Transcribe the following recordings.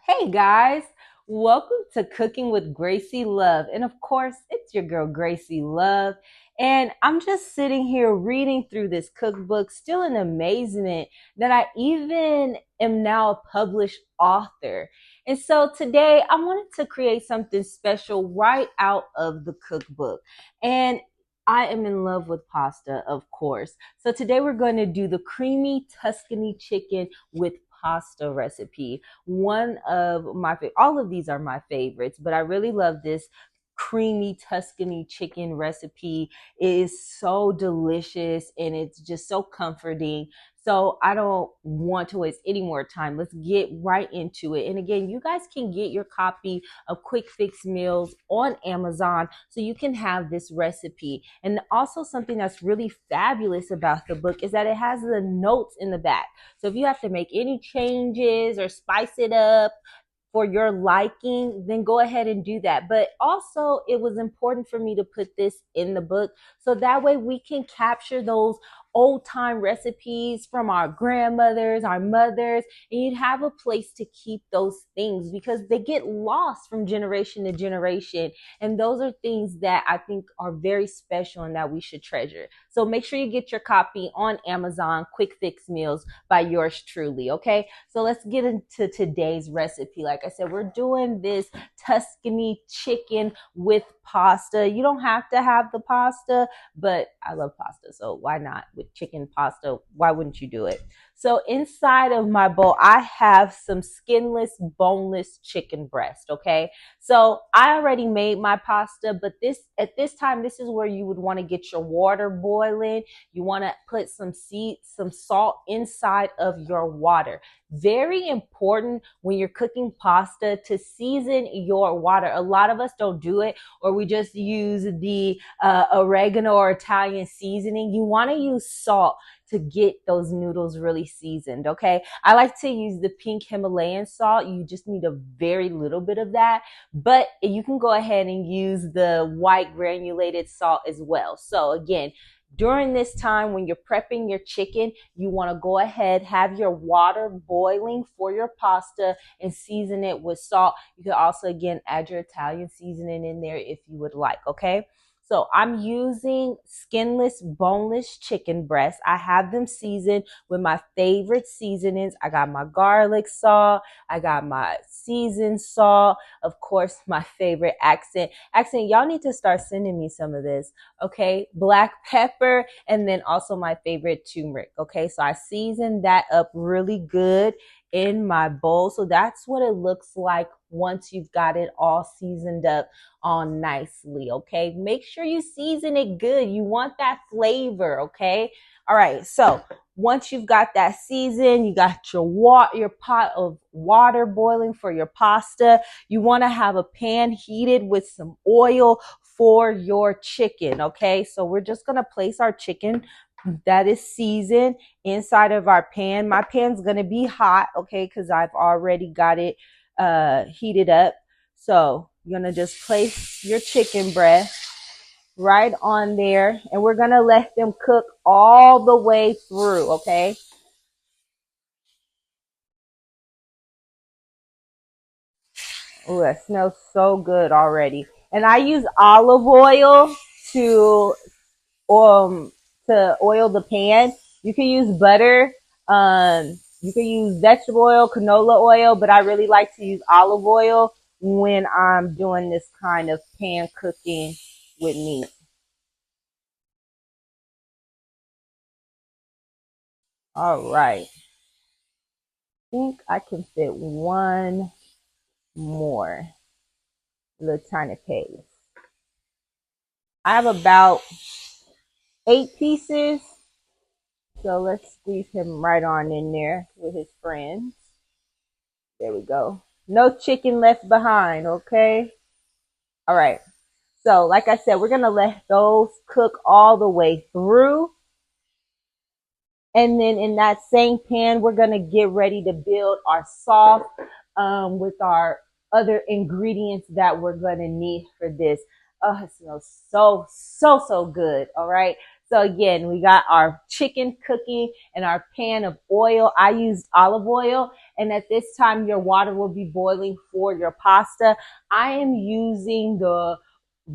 Hey guys, welcome to Cooking with Gracie Love. And of course, it's your girl Gracie Love. And I'm just sitting here reading through this cookbook, still in amazement that I even am now a published author. And so today I wanted to create something special right out of the cookbook. And I am in love with pasta, of course. So today we're going to do the creamy Tuscany chicken with pasta recipe. One of my all of these are my favorites, but I really love this creamy Tuscany chicken recipe. It is so delicious and it's just so comforting. So I don't want to waste any more time. Let's get right into it. And again, you guys can get your copy of Quick Fix Meals on Amazon so you can have this recipe. And also something that's really fabulous about the book is that it has the notes in the back. So if you have to make any changes or spice it up for your liking, then go ahead and do that. But also, it was important for me to put this in the book so that way we can capture those old time recipes from our grandmothers, our mothers, and you'd have a place to keep those things because they get lost from generation to generation. And those are things that I think are very special and that we should treasure. So make sure you get your copy on Amazon, Quick Fix Meals by yours truly. Okay. So let's get into today's recipe. Like I said, we're doing this Tuscany chicken with pasta. You don't have to have the pasta, but I love pasta. So why not with chicken pasta? Why wouldn't you do it? So inside of my bowl, I have some skinless, boneless chicken breast. Okay. So I already made my pasta, but at this time, this is where you would want to get your water boiling. You want to put some salt inside of your water. Very important when you're cooking pasta to season your water. A lot of us don't do it, or we just use the oregano or Italian seasoning. You want to use salt to get those noodles really seasoned. Okay. I like to use the pink Himalayan salt. You just need a very little bit of that, but you can go ahead and use the white granulated salt as well. So again, during this time when you're prepping your chicken, you want to go ahead, have your water boiling for your pasta and season it with salt. You can also, again, add your Italian seasoning in there if you would like, okay? So I'm using skinless, boneless chicken breasts. I have them seasoned with my favorite seasonings. I got my garlic salt. I got my seasoned salt. Of course, my favorite accent. Y'all need to start sending me some of this, okay? Black pepper, and then also my favorite turmeric, okay? So I seasoned that up really good in my bowl. So that's what it looks like once you've got it all seasoned up all nicely, okay? Make sure you season it good. You want that flavor, okay? All right, so once you've got that seasoned, you got your pot of water boiling for your pasta. You want to have a pan heated with some oil for your chicken, okay? So we're just going to place our chicken that is seasoned inside of our pan. My pan's going to be hot, okay, because I've already got it heated up. So you're going to just place your chicken breast right on there, and we're going to let them cook all the way through, okay? Oh, that smells so good already. And I use olive oil to um oil the pan. You can use butter. You can use vegetable oil, canola oil, but I really like to use olive oil when I'm doing this kind of pan cooking with meat. All right. I think I can fit one more little tiny piece. I have about 8 pieces. So let's squeeze him right on in there with his friends. There we go. No chicken left behind, okay? All right. So, like I said, we're going to let those cook all the way through. And then in that same pan, we're going to get ready to build our sauce with our other ingredients that we're going to need for this. Oh, it smells so good. All right. So again, we got our chicken cooking in our pan of oil. I used olive oil, and at this time your water will be boiling for your pasta. I am using the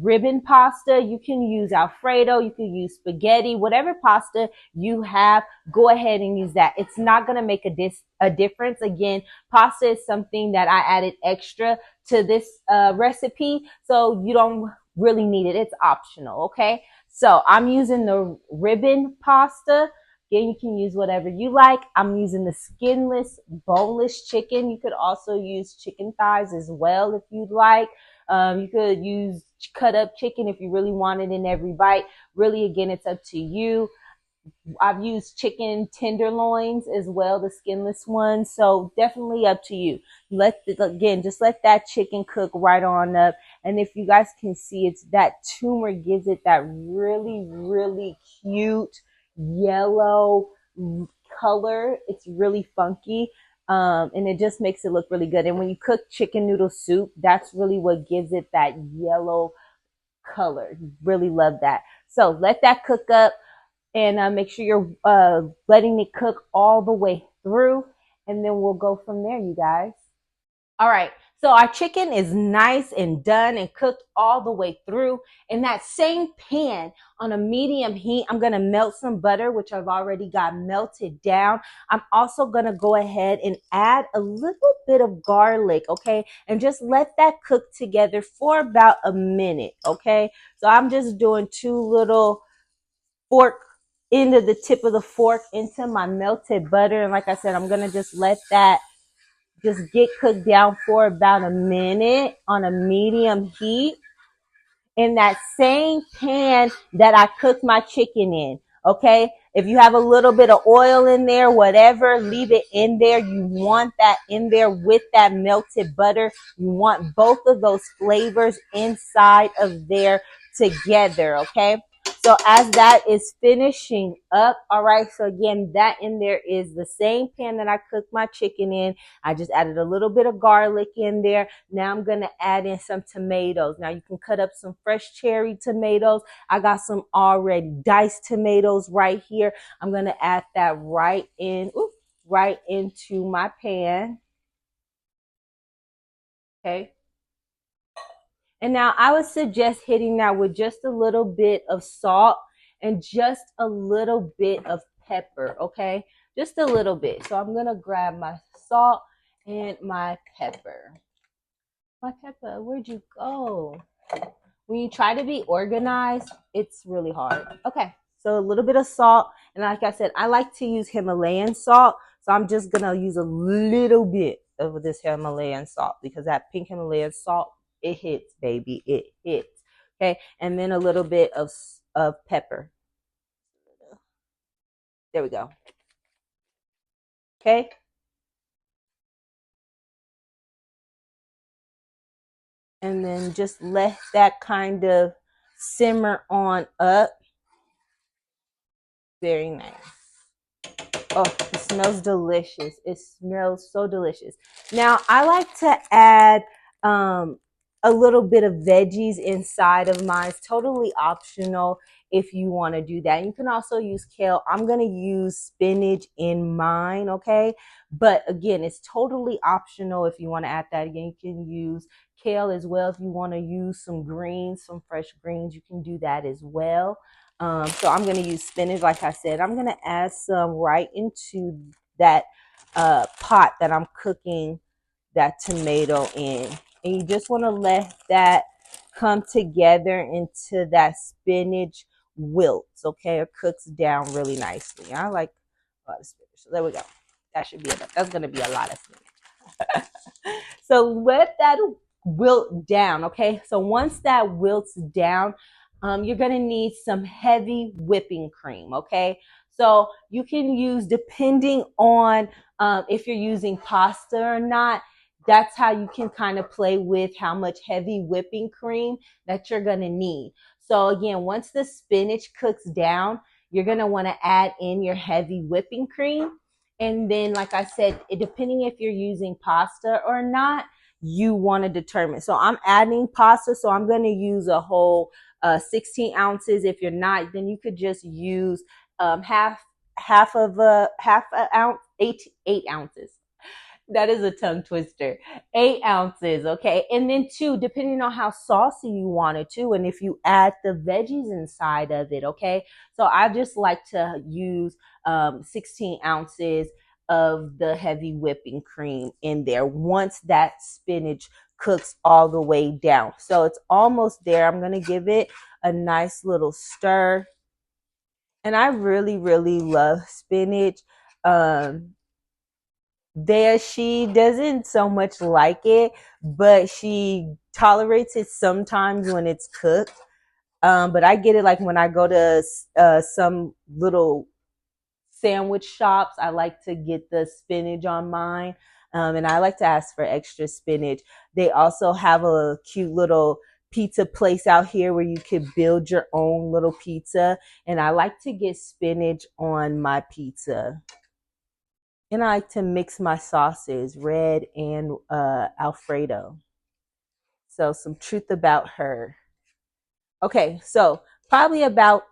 ribbon pasta. You can use Alfredo, you can use spaghetti, whatever pasta you have, go ahead and use that. It's not going to make a difference. Again, pasta is something that I added extra to this recipe, so you don't really need it. It's optional, okay? So I'm using the ribbon pasta. Again, you can use whatever you like. I'm using the skinless, boneless chicken. You could also use chicken thighs as well if you'd like. You could use cut up chicken if you really want it in every bite. Really, again, it's up to you. I've used chicken tenderloins as well, the skinless ones. So definitely up to you. Just let that chicken cook right on up. And if you guys can see, it's that turmeric gives it that really, really cute yellow color. It's really funky. And it just makes it look really good. And when you cook chicken noodle soup, that's really what gives it that yellow color. Really love that. So let that cook up, and make sure you're letting it cook all the way through, and then we'll go from there, you guys. All right, so our chicken is nice and done and cooked all the way through. In that same pan on a medium heat, I'm going to melt some butter, which I've already got melted down. I'm also going to go ahead and add a little bit of garlic, okay? And just let that cook together for about a minute, okay? So I'm just doing 2 little fork into the tip of the fork into my melted butter. And like I said, I'm going to just let that just get cooked down for about a minute on a medium heat in that same pan that I cooked my chicken in. Okay. If you have a little bit of oil in there, whatever, leave it in there. You want that in there with that melted butter. You want both of those flavors inside of there together. Okay. So as that is finishing up, all right, so again, that in there is the same pan that I cooked my chicken in. I just added a little bit of garlic in there. Now I'm going to add in some tomatoes. Now you can cut up some fresh cherry tomatoes. I got some already diced tomatoes right here. I'm going to add that right into my pan. Okay. And now I would suggest hitting that with just a little bit of salt and just a little bit of pepper, okay? Just a little bit. So I'm going to grab my salt and my pepper. My pepper, where'd you go? When you try to be organized, it's really hard. Okay, so a little bit of salt. And like I said, I like to use Himalayan salt. So I'm just going to use a little bit of this Himalayan salt because that pink Himalayan salt, it hits, baby. It hits. Okay. And then a little bit of pepper. There we go. Okay. And then just let that kind of simmer on up. Very nice. Oh, it smells delicious. It smells so delicious. Now, I like to add a little bit of veggies inside of mine. It's totally optional if you want to do that. You can also use kale. I'm going to use spinach in mine, okay? But again, it's totally optional if you want to add that. Again, you can use kale as well. If you want to use some greens, some fresh greens, you can do that as well. So I'm going to use spinach, like I said. I'm going to add some right into that pot that I'm cooking that tomato in. And you just want to let that come together into that spinach wilts, okay? It cooks down really nicely. I like a lot of spinach. So there we go. That should be enough. That's going to be a lot of spinach. So let that wilt down, okay? So once that wilts down, you're going to need some heavy whipping cream, okay? So you can use, depending on if you're using pasta or not, that's how you can kind of play with how much heavy whipping cream that you're going to need. So again, once the spinach cooks down, you're going to want to add in your heavy whipping cream. And then, like I said, depending if you're using pasta or not, you want to determine. So I'm adding pasta, so I'm going to use a whole 16 ounces. If you're not, then you could just use half a ounce, eight ounces. That is a tongue twister. 8 ounces, okay? And then two, depending on how saucy you want it to, and if you add the veggies inside of it, okay? So I just like to use 16 ounces of the heavy whipping cream in there once that spinach cooks all the way down. So it's almost there. I'm going to give it a nice little stir. And I really, really love spinach. There, she doesn't so much like it, but she tolerates it sometimes when it's cooked. But I get it like when I go to some little sandwich shops. I like to get the spinach on mine. And I like to ask for extra spinach. They also have a cute little pizza place out here where you could build your own little pizza. And I like to get spinach on my pizza. And I like to mix my sauces, red and Alfredo. So some truth about her. Okay, so probably about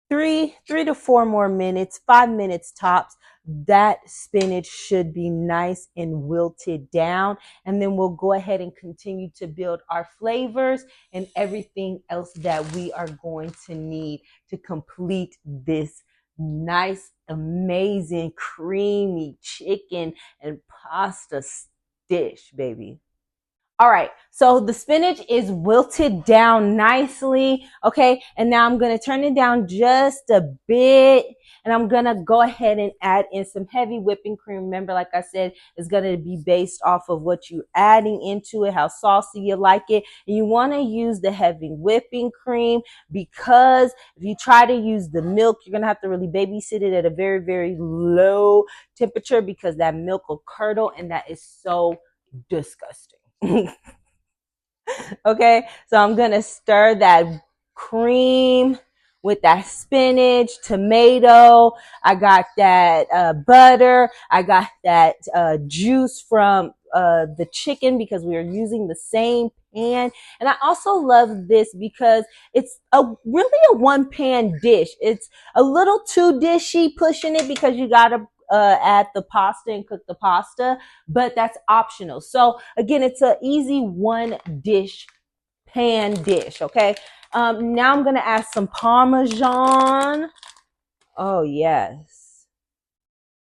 three to 4 more minutes, 5 minutes tops. That spinach should be nice and wilted down. And then we'll go ahead and continue to build our flavors and everything else that we are going to need to complete this nice, amazing, creamy chicken and pasta dish, baby. All right, so the spinach is wilted down nicely, okay? And now I'm gonna turn it down just a bit, and I'm gonna go ahead and add in some heavy whipping cream. Remember, like I said, it's gonna be based off of what you're adding into it, how saucy you like it. And you wanna use the heavy whipping cream because if you try to use the milk, you're gonna have to really babysit it at a very, very low temperature because that milk will curdle, and that is so disgusting. Okay, so I'm gonna stir that cream with that spinach, tomato. I got that butter. I got that juice from the chicken because we are using the same pan. And I also love this because it's really a one pan dish. It's a little too dishy pushing it because you gotta add the pasta and cook the pasta, but that's optional. So again, it's an easy one dish pan dish. Okay. Now I'm gonna add some Parmesan. Oh yes.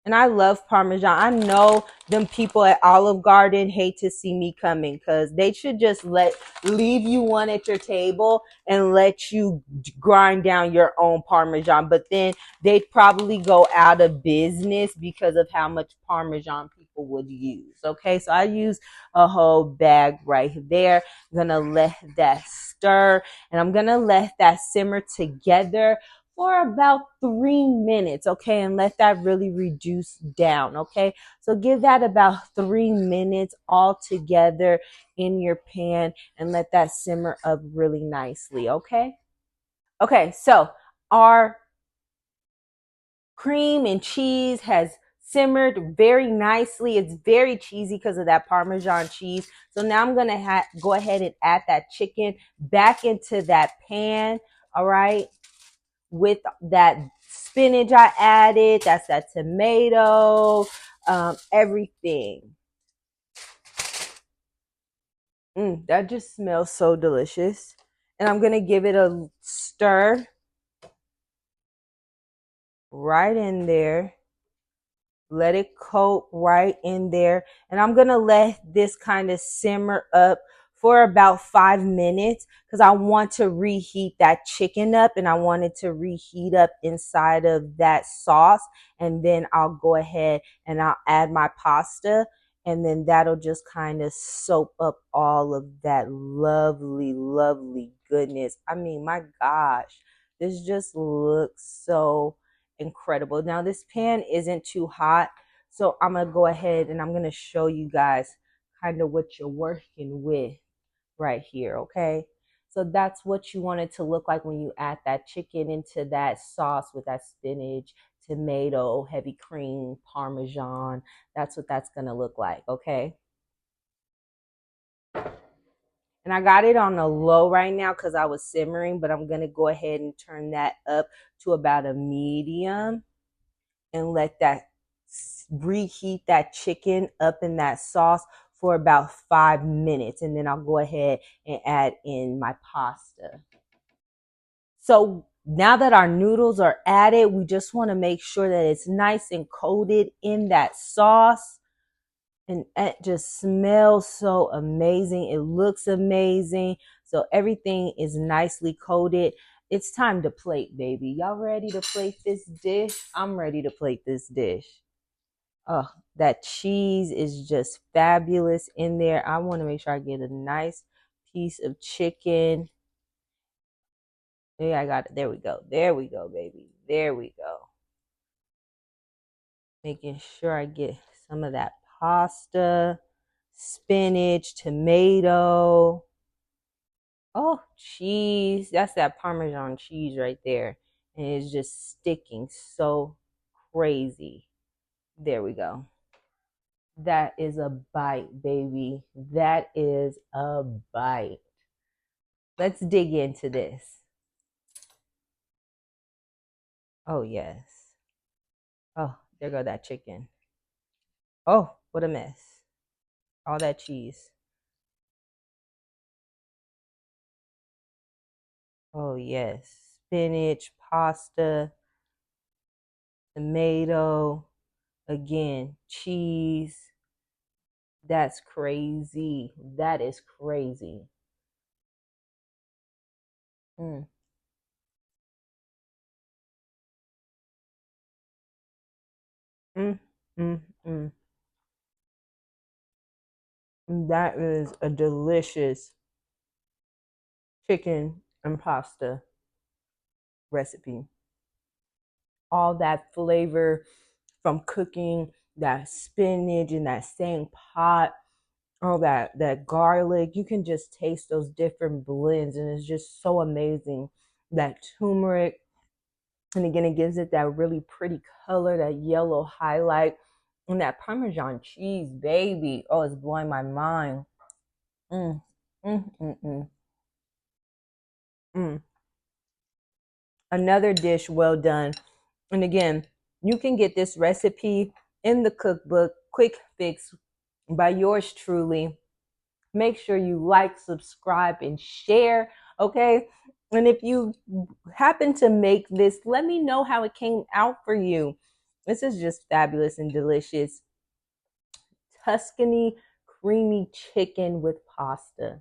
And I love Parmesan. I know them people at Olive Garden hate to see me coming because they should just leave you one at your table and let you grind down your own Parmesan. But then they'd probably go out of business because of how much Parmesan people would use. Okay, so I use a whole bag right there. I'm gonna let that stir and I'm gonna let that simmer together for about 3 minutes, okay, and let that really reduce down, okay? So give that about 3 minutes all together in your pan and let that simmer up really nicely, okay? Okay, so our cream and cheese has simmered very nicely. It's very cheesy because of that Parmesan cheese. So now I'm gonna go ahead and add that chicken back into that pan, all right? With that spinach I added, that's that tomato, everything. That just smells so delicious. And I'm going to give it a stir right in there. Let it coat right in there. And I'm going to let this kind of simmer up for about 5 minutes because I want to reheat that chicken up and I want it to reheat up inside of that sauce. And then I'll go ahead and I'll add my pasta and then that'll just kind of soak up all of that lovely, lovely goodness. I mean, my gosh, this just looks so incredible. Now this pan isn't too hot, so I'm gonna go ahead and I'm gonna show you guys kind of what you're working with right here, okay? So that's what you want it to look like when you add that chicken into that sauce with that spinach, tomato, heavy cream, Parmesan. That's what that's gonna look like, okay? And I got it on a low right now because I was simmering, but I'm going to go ahead and turn that up to about a medium and let that reheat that chicken up in that sauce for about 5 minutes. And then I'll go ahead and add in my pasta. So now that our noodles are added, we just want to make sure that it's nice and coated in that sauce. And it just smells so amazing. It looks amazing. So everything is nicely coated. It's time to plate, baby. Y'all ready to plate this dish? I'm ready to plate this dish. Oh, that cheese is just fabulous in there. I want to make sure I get a nice piece of chicken. Yeah, I got it. There we go. There we go, baby. There we go. Making sure I get some of that pasta, spinach, tomato. Oh, cheese. That's that Parmesan cheese right there. And it's just sticking so crazy. There we go. That is a bite, baby. That is a bite. Let's dig into this. Oh, yes. Oh, there go that chicken. Oh, what a mess. All that cheese. Oh, yes. Spinach, pasta, tomato, again, cheese. That's crazy. That is crazy. Mm, mm, mm, mm. That is a delicious chicken and pasta recipe. All that flavor from cooking that spinach in that same pot, all that garlic. You can just taste those different blends, and it's just so amazing. That turmeric, and again, it gives it that really pretty color, that yellow highlight, and that Parmesan cheese, baby. Oh, it's blowing my mind. Mm, mm, mm, mm, mm. Another dish well done. And again, you can get this recipe in the cookbook, Quick Fix, by yours truly. Make sure you like, subscribe, and share. Okay. And if you happen to make this, let me know how it came out for you. This is just fabulous and delicious. Tuscany creamy chicken with pasta.